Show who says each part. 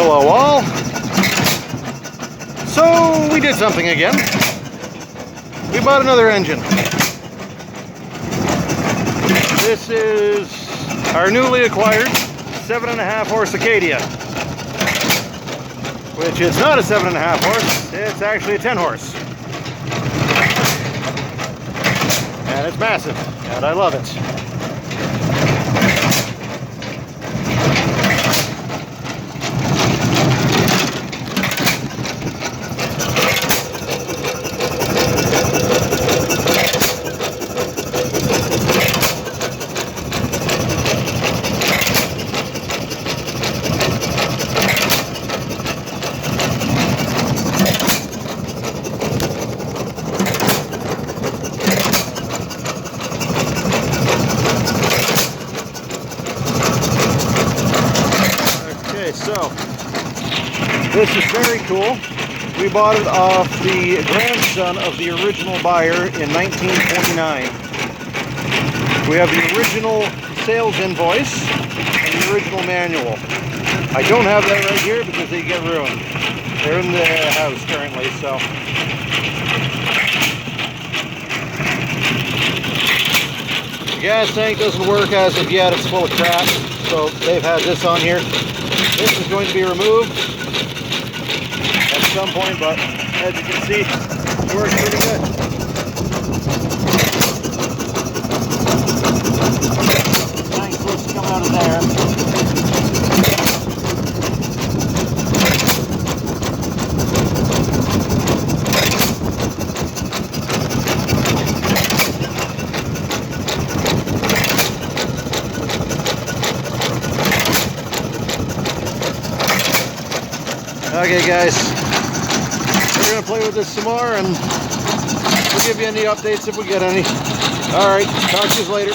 Speaker 1: Hello all. So we did something again. We bought another engine. This is our newly acquired 7.5 horse Acadia, which is not a 7.5 horse, it's actually a 10 horse. And it's massive, and I love it. So, this is very cool. We bought it off the grandson of the original buyer in 1929. We have the original sales invoice and the original manual. I don't have that right here because they get ruined. They're in the house currently, so. The gas tank doesn't work as of yet, it's full of crap, so they've had this on here. This is going to be removed at some point, but as you can see, it works pretty good. Tank supposed to come out of there. Okay guys, we're going to play with this some more and we'll give you any updates if we get any. Alright, talk to you later.